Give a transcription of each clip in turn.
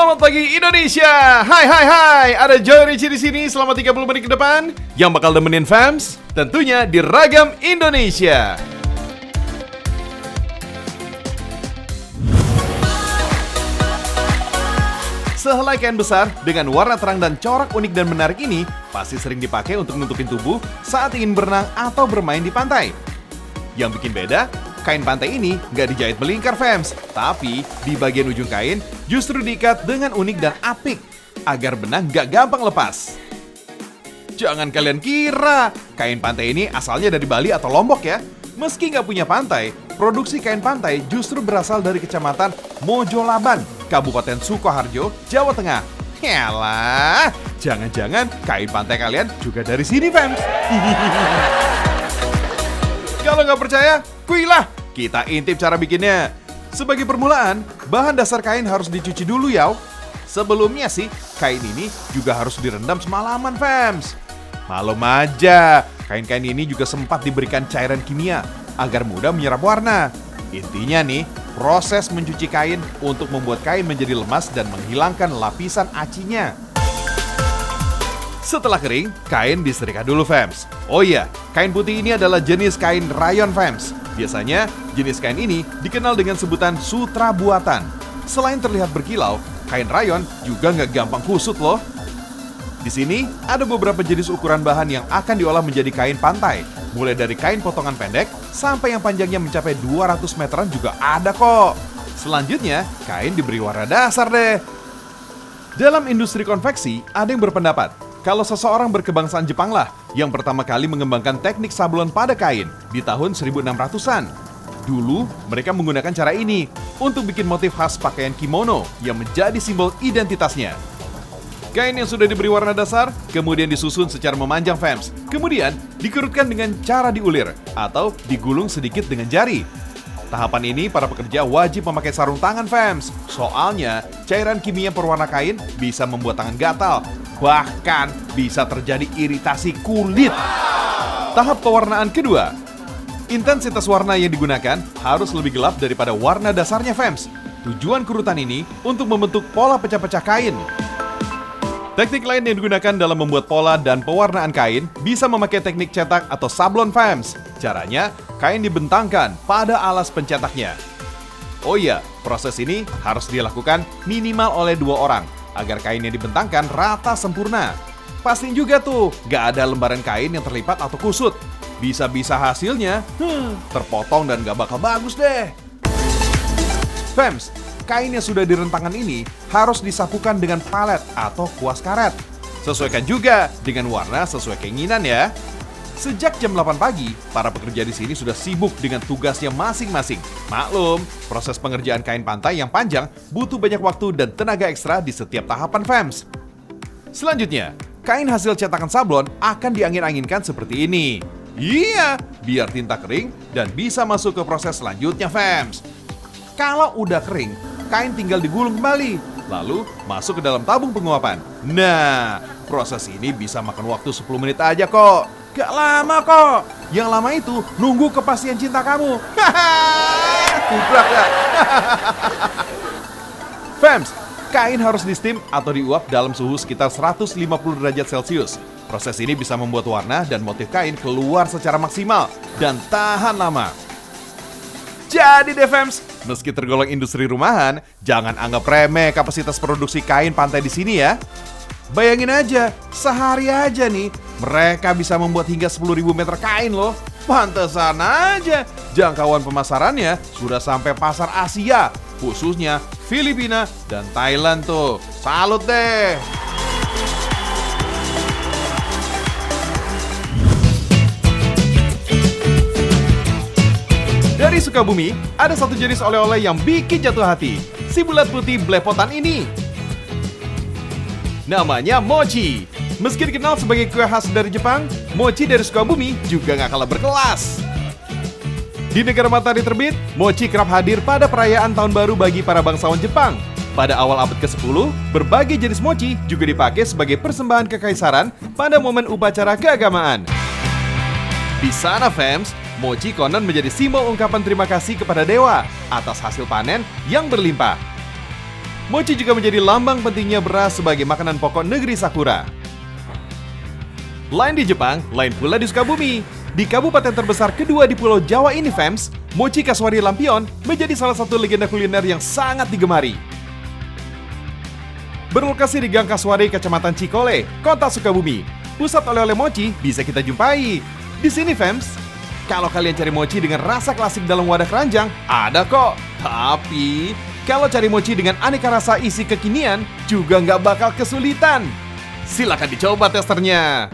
Selamat pagi Indonesia. Hai. Ada Joy Ricci di sini selama 30 menit ke depan yang bakal nemenin fams tentunya di Ragam Indonesia. Sehelai kain besar dengan warna terang dan corak unik dan menarik ini pasti sering dipakai untuk nutupin tubuh saat ingin berenang atau bermain di pantai. Yang bikin beda, kain pantai ini nggak dijahit melingkar fams, tapi di bagian ujung kain justru diikat dengan unik dan apik agar benang nggak gampang lepas. Jangan kalian kira kain pantai ini asalnya dari Bali atau Lombok ya. Meski nggak punya pantai, produksi kain pantai justru berasal dari Kecamatan Mojolaban, Kabupaten Sukoharjo, Jawa Tengah. Yalah, jangan-jangan kain pantai kalian juga dari sini fams. Kalau nggak percaya, kuilah, kita intip cara bikinnya. Sebagai permulaan, bahan dasar kain harus dicuci dulu ya. Sebelumnya sih, kain ini juga harus direndam semalaman fams. Malum aja, kain-kain ini juga sempat diberikan cairan kimia agar mudah menyerap warna. Intinya nih, proses mencuci kain untuk membuat kain menjadi lemas dan menghilangkan lapisan acinya. Setelah kering, kain disetrika dulu fams. Oh iya, kain putih ini adalah jenis kain rayon fams. Biasanya, jenis kain ini dikenal dengan sebutan sutra buatan. Selain terlihat berkilau, kain rayon juga nggak gampang kusut loh. Di sini, ada beberapa jenis ukuran bahan yang akan diolah menjadi kain pantai. Mulai dari kain potongan pendek, sampai yang panjangnya mencapai 200 meteran juga ada kok. Selanjutnya, kain diberi warna dasar deh. Dalam industri konveksi, ada yang berpendapat kalau seseorang berkebangsaan Jepang lah yang pertama kali mengembangkan teknik sablon pada kain di tahun 1600-an. Dulu, mereka menggunakan cara ini untuk bikin motif khas pakaian kimono yang menjadi simbol identitasnya. Kain yang sudah diberi warna dasar kemudian disusun secara memanjang fams. Kemudian dikerutkan dengan cara diulir atau digulung sedikit dengan jari. Tahapan ini para pekerja wajib memakai sarung tangan fams. Soalnya cairan kimia perwarna kain bisa membuat tangan gatal. Bahkan bisa terjadi iritasi kulit. Tahap pewarnaan kedua. Intensitas warna yang digunakan harus lebih gelap daripada warna dasarnya fams. Tujuan kerutan ini untuk membentuk pola pecah-pecah kain. Teknik lain yang digunakan dalam membuat pola dan pewarnaan kain bisa memakai teknik cetak atau sablon fams. Caranya, kain dibentangkan pada alas pencetaknya. Oh iya, proses ini harus dilakukan minimal oleh 2 orang agar kain yang dibentangkan rata sempurna. Pastiin juga tuh, gak ada lembaran kain yang terlipat atau kusut. Bisa-bisa hasilnya, terpotong dan gak bakal bagus deh. Fams, kain yang sudah direntangkan ini harus disapukan dengan palet atau kuas karet. Sesuaikan juga dengan warna sesuai keinginan ya. Sejak jam 8 pagi, para pekerja di sini sudah sibuk dengan tugasnya masing-masing. Maklum, proses pengerjaan kain pantai yang panjang butuh banyak waktu dan tenaga ekstra di setiap tahapan fams. Selanjutnya, kain hasil cetakan sablon akan diangin-anginkan seperti ini. Iya, biar tinta kering dan bisa masuk ke proses selanjutnya fams. Kalau udah kering, kain tinggal digulung kembali, lalu masuk ke dalam tabung penguapan. Nah, proses ini bisa makan waktu 10 menit aja kok. Gak lama kok. Yang lama itu nunggu kepastian cinta kamu. Kubrak ya. Fams, kain harus di steam atau diuap dalam suhu sekitar 150 derajat Celcius. Proses ini bisa membuat warna dan motif kain keluar secara maksimal dan tahan lama. Jadi deh fams, meski tergolong industri rumahan, jangan anggap remeh kapasitas produksi kain pantai di sini ya. Bayangin aja, sehari aja nih, mereka bisa membuat hingga 10.000 meter kain loh. Pantesan aja, jangkauan pemasarannya sudah sampai pasar Asia, khususnya Filipina dan Thailand tuh. Salut deh! Dari Sukabumi, ada satu jenis oleh-oleh yang bikin jatuh hati. Si bulat putih belepotan ini. Namanya mochi. Meski dikenal sebagai kue khas dari Jepang, mochi dari Sukabumi juga gak kalah berkelas. Di negara matahari terbit, mochi kerap hadir pada perayaan tahun baru bagi para bangsawan Jepang. Pada awal abad ke-10, berbagai jenis mochi juga dipakai sebagai persembahan kekaisaran pada momen upacara keagamaan. Di sana fams, mochi konon menjadi simbol ungkapan terima kasih kepada dewa atas hasil panen yang berlimpah. Mochi juga menjadi lambang pentingnya beras sebagai makanan pokok negeri Sakura. Lain di Jepang, lain pula di Sukabumi. Di kabupaten terbesar kedua di Pulau Jawa ini, fams, mochi Kasuari Lampion menjadi salah satu legenda kuliner yang sangat digemari. Berlokasi di Gang Kasuari, Kecamatan Cikole, Kota Sukabumi, pusat oleh-oleh mochi bisa kita jumpai. Di sini, fams, kalau kalian cari mochi dengan rasa klasik dalam wadah keranjang, ada kok. Tapi, kalau cari mochi dengan aneka rasa isi kekinian, juga nggak bakal kesulitan. Silakan dicoba testernya.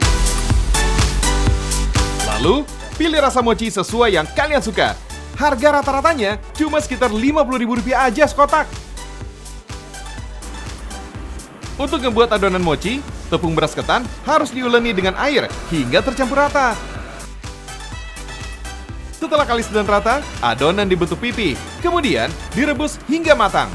Lalu, pilih rasa mochi sesuai yang kalian suka. Harga rata-ratanya cuma sekitar Rp50.000 aja sekotak. Untuk membuat adonan mochi, tepung beras ketan harus diuleni dengan air hingga tercampur rata. Setelah kalis dan rata, adonan dibentuk pipi, kemudian direbus hingga matang.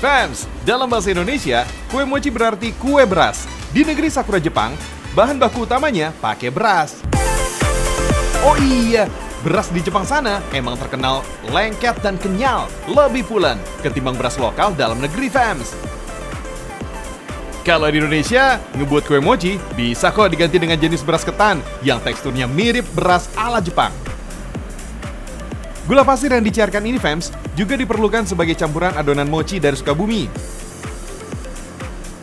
Fams, dalam bahasa Indonesia, kue mochi berarti kue beras. Di negeri Sakura Jepang, bahan baku utamanya pakai beras. Oh iya, beras di Jepang sana emang terkenal lengket dan kenyal, lebih pulen ketimbang beras lokal dalam negeri, fams. Kalau di Indonesia, ngebuat kue mochi bisa kok diganti dengan jenis beras ketan yang teksturnya mirip beras ala Jepang. Gula pasir yang dicairkan ini, fams, juga diperlukan sebagai campuran adonan mochi dari Sukabumi.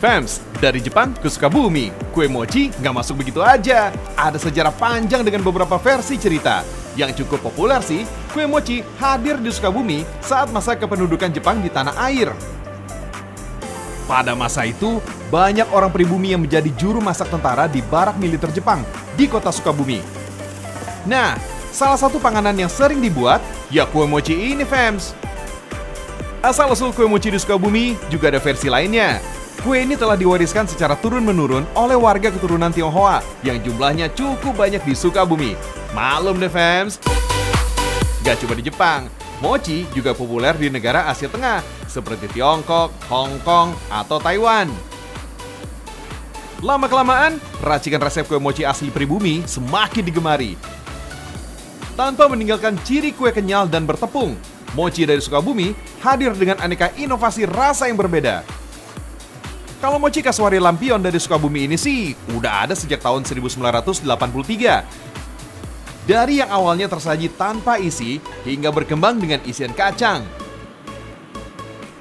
Fams, dari Jepang ke Sukabumi, kue mochi nggak masuk begitu aja. Ada sejarah panjang dengan beberapa versi cerita. Yang cukup populer sih, kue mochi hadir di Sukabumi saat masa kependudukan Jepang di tanah air. Pada masa itu, banyak orang pribumi yang menjadi juru masak tentara di barak militer Jepang di kota Sukabumi. Nah, salah satu panganan yang sering dibuat, ya kue mochi ini, fams. Asal-usul kue mochi di Sukabumi juga ada versi lainnya. Kue ini telah diwariskan secara turun-menurun oleh warga keturunan Tionghoa yang jumlahnya cukup banyak di Sukabumi. Maklum deh, fams. Gak cuma di Jepang, mochi juga populer di negara Asia Tengah seperti Tiongkok, Hong Kong, atau Taiwan. Lama-kelamaan, racikan resep kue mochi asli pribumi semakin digemari. Tanpa meninggalkan ciri kue kenyal dan bertepung, mochi dari Sukabumi hadir dengan aneka inovasi rasa yang berbeda. Kalau mochi Kasuari Lampion dari Sukabumi ini sih udah ada sejak tahun 1983. Dari yang awalnya tersaji tanpa isi hingga berkembang dengan isian kacang.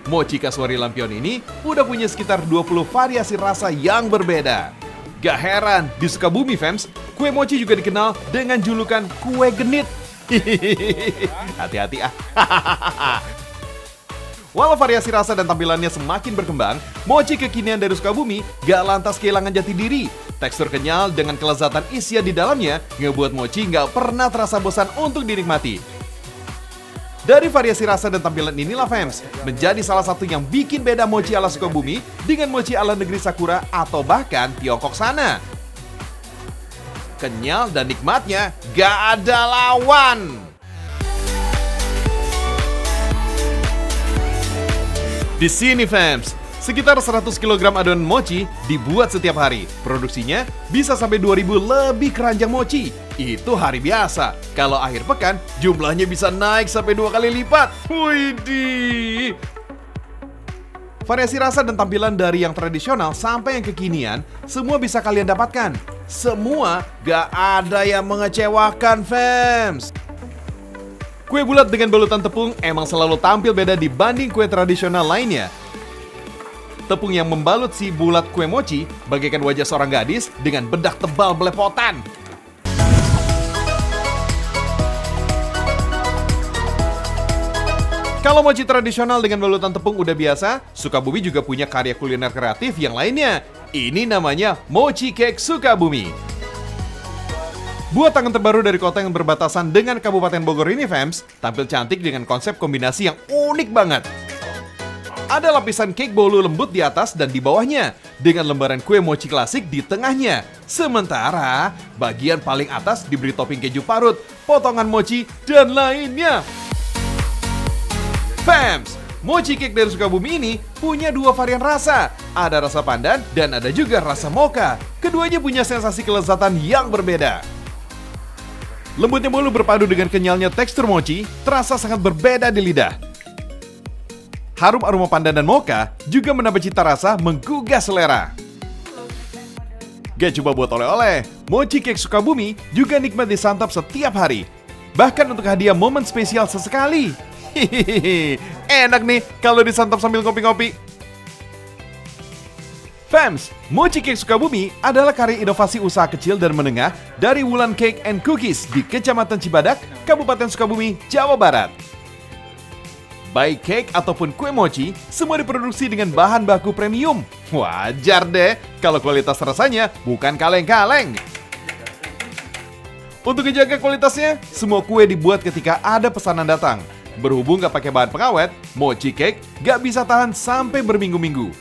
Mochi Kasuari Lampion ini udah punya sekitar 20 variasi rasa yang berbeda. Gak heran, di Sukabumi, fams, kue mochi juga dikenal dengan julukan kue genit. Hati-hati ah. Walau variasi rasa dan tampilannya semakin berkembang, mochi kekinian dari Sukabumi gak lantas kehilangan jati diri. Tekstur kenyal dengan kelezatan isian di dalamnya ngebuat mochi gak pernah terasa bosan untuk dinikmati. Dari variasi rasa dan tampilan inilah, fams, menjadi salah satu yang bikin beda mochi ala Sukabumi dengan mochi ala negeri Sakura atau bahkan Tiongkok sana. Kenyal dan nikmatnya gak ada lawan. Di sini, fams, sekitar 100 kg adonan mochi dibuat setiap hari. Produksinya bisa sampai 2.000 lebih keranjang mochi. Itu hari biasa. Kalau akhir pekan, jumlahnya bisa naik sampai 2 kali lipat. Widih! Variasi rasa dan tampilan dari yang tradisional sampai yang kekinian, semua bisa kalian dapatkan. Semua gak ada yang mengecewakan, fams. Kue bulat dengan balutan tepung emang selalu tampil beda dibanding kue tradisional lainnya. Tepung yang membalut si bulat kue mochi bagaikan wajah seorang gadis dengan bedak tebal belepotan. Kalau mochi tradisional dengan balutan tepung udah biasa, Sukabumi juga punya karya kuliner kreatif yang lainnya. Ini namanya Mochi Cake Sukabumi. Buat tangan terbaru dari kota yang berbatasan dengan Kabupaten Bogor ini, fams, tampil cantik dengan konsep kombinasi yang unik banget. Ada lapisan cake bolu lembut di atas dan di bawahnya, dengan lembaran kue mochi klasik di tengahnya. Sementara, bagian paling atas diberi topping keju parut, potongan mochi, dan lainnya. Fams, mochi cake dari Sukabumi ini punya 2 varian rasa. Ada rasa pandan dan ada juga rasa mocha. Keduanya punya sensasi kelezatan yang berbeda. Lembutnya bolu berpadu dengan kenyalnya tekstur mochi terasa sangat berbeda di lidah. Harum aroma pandan dan mocha juga menambah cita rasa menggugah selera. Gak coba buat oleh-oleh, mochi cake Sukabumi juga nikmat disantap setiap hari. Bahkan untuk hadiah momen spesial sesekali. Hihihi, enak nih kalau disantap sambil ngopi-ngopi. Fams, mochi cake Sukabumi adalah karya inovasi usaha kecil dan menengah dari Wulan Cake and Cookies di Kecamatan Cibadak, Kabupaten Sukabumi, Jawa Barat. Baik cake ataupun kue mochi, semua diproduksi dengan bahan baku premium. Wajar deh kalau kualitas rasanya bukan kaleng-kaleng. Untuk menjaga kualitasnya, semua kue dibuat ketika ada pesanan datang. Berhubung gak pakai bahan pengawet, mochi cake gak bisa tahan sampai berminggu-minggu.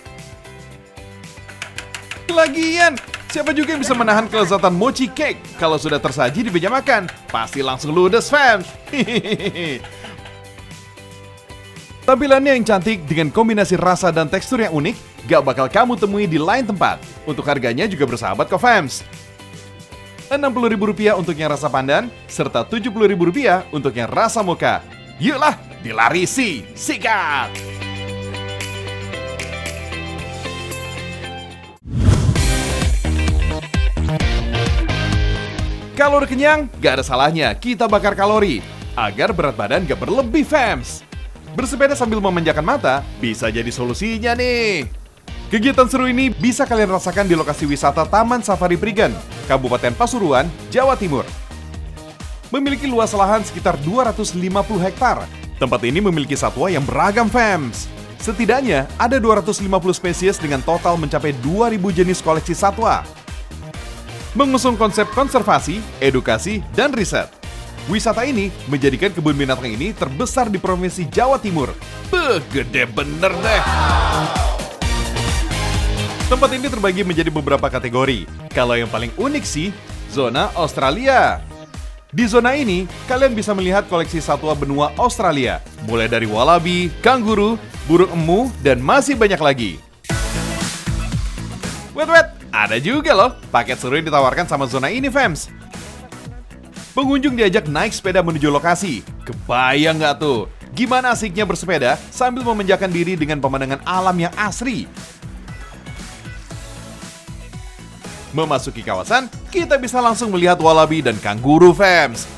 Lagian, siapa juga yang bisa menahan kelezatan mochi cake kalau sudah tersaji di meja makan? Pasti langsung ludes, fans. Tampilannya yang cantik dengan kombinasi rasa dan tekstur yang unik, gak bakal kamu temui di lain tempat. Untuk harganya juga bersahabat kok, fams. Rp60.000 untuk yang rasa pandan, serta Rp70.000 untuk yang rasa mocha. Yuklah, dilarisi, sikat! Kalau udah kenyang, gak ada salahnya kita bakar kalori, agar berat badan gak berlebih, fams. Bersepeda sambil memanjakan mata bisa jadi solusinya nih. Kegiatan seru ini bisa kalian rasakan di lokasi wisata Taman Safari Prigen, Kabupaten Pasuruan, Jawa Timur. Memiliki luas lahan sekitar 250 hektar. Tempat ini memiliki satwa yang beragam, fams. Setidaknya ada 250 spesies dengan total mencapai 2.000 jenis koleksi satwa. Mengusung konsep konservasi, edukasi, dan riset. Wisata ini menjadikan kebun binatang ini terbesar di Provinsi Jawa Timur. Gede bener deh! Tempat ini terbagi menjadi beberapa kategori. Kalau yang paling unik sih, zona Australia. Di zona ini, kalian bisa melihat koleksi satwa benua Australia. Mulai dari wallaby, kanguru, burung emu, dan masih banyak lagi. Wait, ada juga loh paket seru yang ditawarkan sama zona ini, fams. Pengunjung diajak naik sepeda menuju lokasi. Kebayang nggak tuh? Gimana asiknya bersepeda sambil memanjakan diri dengan pemandangan alam yang asri? Memasuki kawasan, kita bisa langsung melihat wallaby dan kanguru, fams.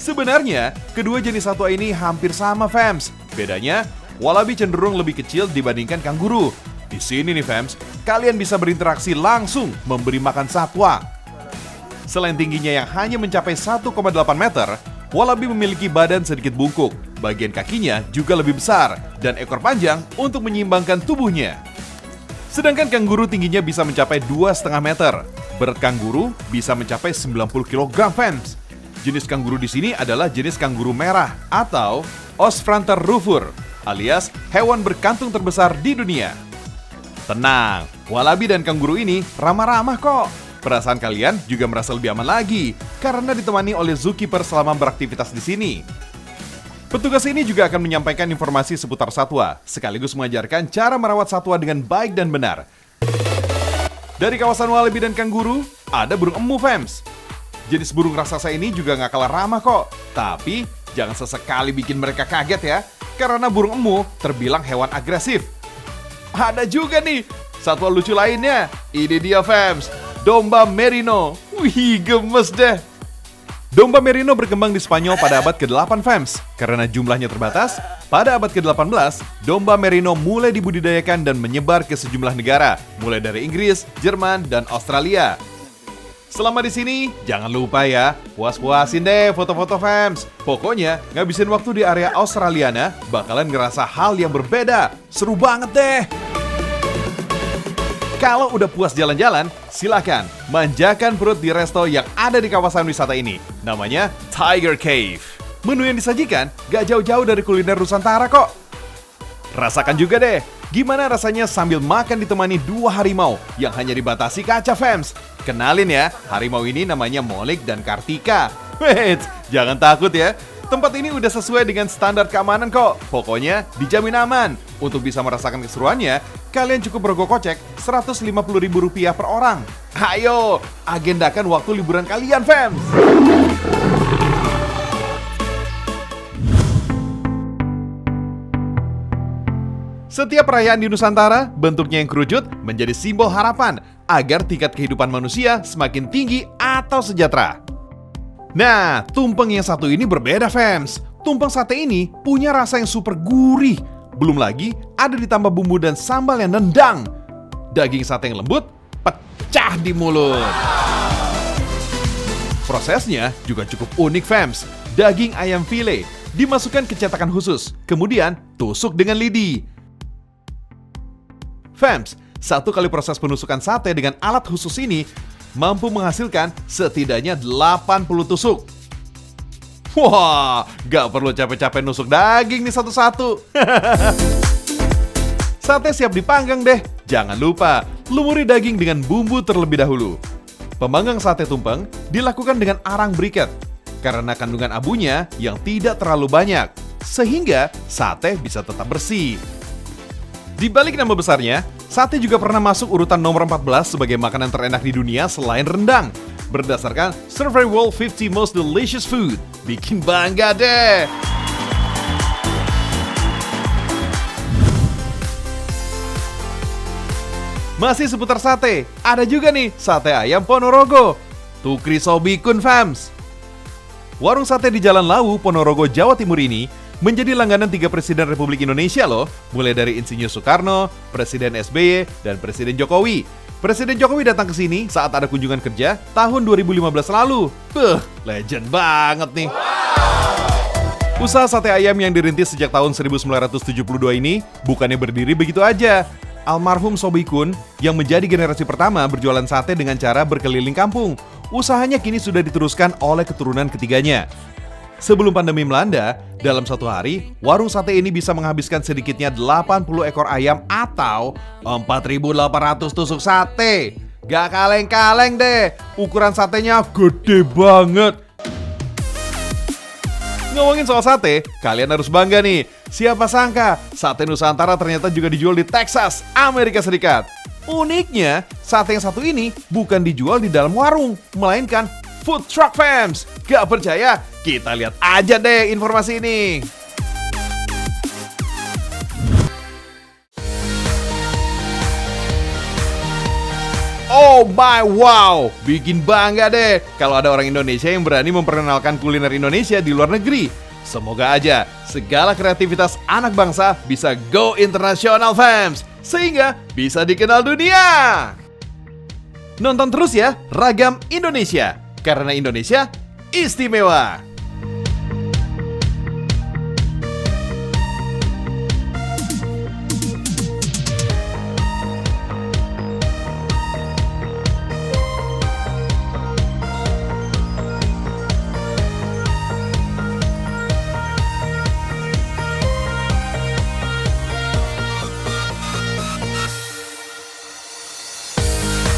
Sebenarnya, kedua jenis satwa ini hampir sama, fams. Bedanya, wallaby cenderung lebih kecil dibandingkan kanguru. Di sini nih, fams, kalian bisa berinteraksi langsung memberi makan satwa. Selain tingginya yang hanya mencapai 1,8 meter, wallaby memiliki badan sedikit bungkuk, bagian kakinya juga lebih besar, dan ekor panjang untuk menyeimbangkan tubuhnya. Sedangkan kanguru tingginya bisa mencapai 2,5 meter. Berat kanguru bisa mencapai 90 kg, fans. Jenis kanguru di sini adalah jenis kanguru merah atau Osfranter rufur, alias hewan berkantung terbesar di dunia. Tenang, wallaby dan kanguru ini ramah-ramah kok. Perasaan kalian juga merasa lebih aman lagi karena ditemani oleh zookeeper selama beraktivitas di sini. Petugas ini juga akan menyampaikan informasi seputar satwa, sekaligus mengajarkan cara merawat satwa dengan baik dan benar. Dari kawasan wallaby dan kanguru, ada burung emu, fams. Jenis burung raksasa ini juga nggak kalah ramah kok. Tapi jangan sesekali bikin mereka kaget ya, karena burung emu terbilang hewan agresif. Ada juga nih satwa lucu lainnya. Ini dia, fams. Domba merino. Wih, gemes deh. Domba merino berkembang di Spanyol pada abad ke-8, fams. Karena jumlahnya terbatas, pada abad ke-18, domba merino mulai dibudidayakan dan menyebar ke sejumlah negara, mulai dari Inggris, Jerman, dan Australia. Selama di sini, jangan lupa ya, puas-puasin deh foto-foto, fams. Pokoknya, ngabisin waktu di area Australiana bakalan ngerasa hal yang berbeda. Seru banget deh. Kalau udah puas jalan-jalan, silakan manjakan perut di resto yang ada di kawasan wisata ini. Namanya Tiger Cave. Menu yang disajikan gak jauh-jauh dari kuliner Nusantara kok. Rasakan juga deh, gimana rasanya sambil makan ditemani 2 harimau yang hanya dibatasi kaca, fams. Kenalin ya, harimau ini namanya Molik dan Kartika. Wait, jangan takut ya. Tempat ini udah sesuai dengan standar keamanan kok. Pokoknya dijamin aman. Untuk bisa merasakan keseruannya, kalian cukup merogoh kocek Rp150.000 per orang. Ayo, agendakan waktu liburan kalian, fams. Setiap perayaan di Nusantara, bentuknya yang kerucut menjadi simbol harapan agar tingkat kehidupan manusia semakin tinggi atau sejahtera. Nah, tumpeng yang satu ini berbeda, fams. Tumpeng sate ini punya rasa yang super gurih. Belum lagi ada ditambah bumbu dan sambal yang nendang. Daging sate yang lembut, pecah di mulut. Prosesnya juga cukup unik, fams. Daging ayam file dimasukkan ke cetakan khusus, kemudian tusuk dengan lidi. Fams, satu kali proses penusukan sate dengan alat khusus ini mampu menghasilkan setidaknya 80 tusuk. Wah, gak perlu capek-capek nusuk daging nih satu-satu. Sate siap dipanggang deh. Jangan lupa, lumuri daging dengan bumbu terlebih dahulu. Pemanggang sate tumpeng dilakukan dengan arang briket karena kandungan abunya yang tidak terlalu banyak, sehingga sate bisa tetap bersih. Di balik nama besarnya, sate juga pernah masuk urutan nomor 14 sebagai makanan terenak di dunia selain rendang, berdasarkan Survey World 50 Most Delicious Food. Bikin bangga deh! Masih seputar sate, ada juga nih sate ayam Ponorogo. Tukri Sobikun, fams. Warung sate di Jalan Lawu, Ponorogo, Jawa Timur ini menjadi langganan 3 Presiden Republik Indonesia loh, mulai dari Insinyur Soekarno, Presiden SBY, dan Presiden Jokowi. Presiden Jokowi datang ke sini saat ada kunjungan kerja tahun 2015 lalu. Legend banget nih. Usaha sate ayam yang dirintis sejak tahun 1972 ini bukannya berdiri begitu aja. Almarhum Sobikun yang menjadi generasi pertama berjualan sate dengan cara berkeliling kampung. Usahanya kini sudah diteruskan oleh keturunan ketiganya. Sebelum pandemi melanda, dalam satu hari, warung sate ini bisa menghabiskan sedikitnya 80 ekor ayam atau 4.800 tusuk sate. Gak kaleng-kaleng deh, ukuran satenya gede banget. Ngomongin soal sate, kalian harus bangga nih. Siapa sangka, sate Nusantara ternyata juga dijual di Texas, Amerika Serikat. Uniknya, sate yang satu ini bukan dijual di dalam warung, melainkan food truck, fams. Gak percaya? Kita lihat aja deh informasi ini. Oh my wow, bikin bangga deh kalau ada orang Indonesia yang berani memperkenalkan kuliner Indonesia di luar negeri. Semoga aja segala kreativitas anak bangsa bisa go internasional, fams, sehingga bisa dikenal dunia. Nonton terus ya Ragam Indonesia, karena Indonesia istimewa.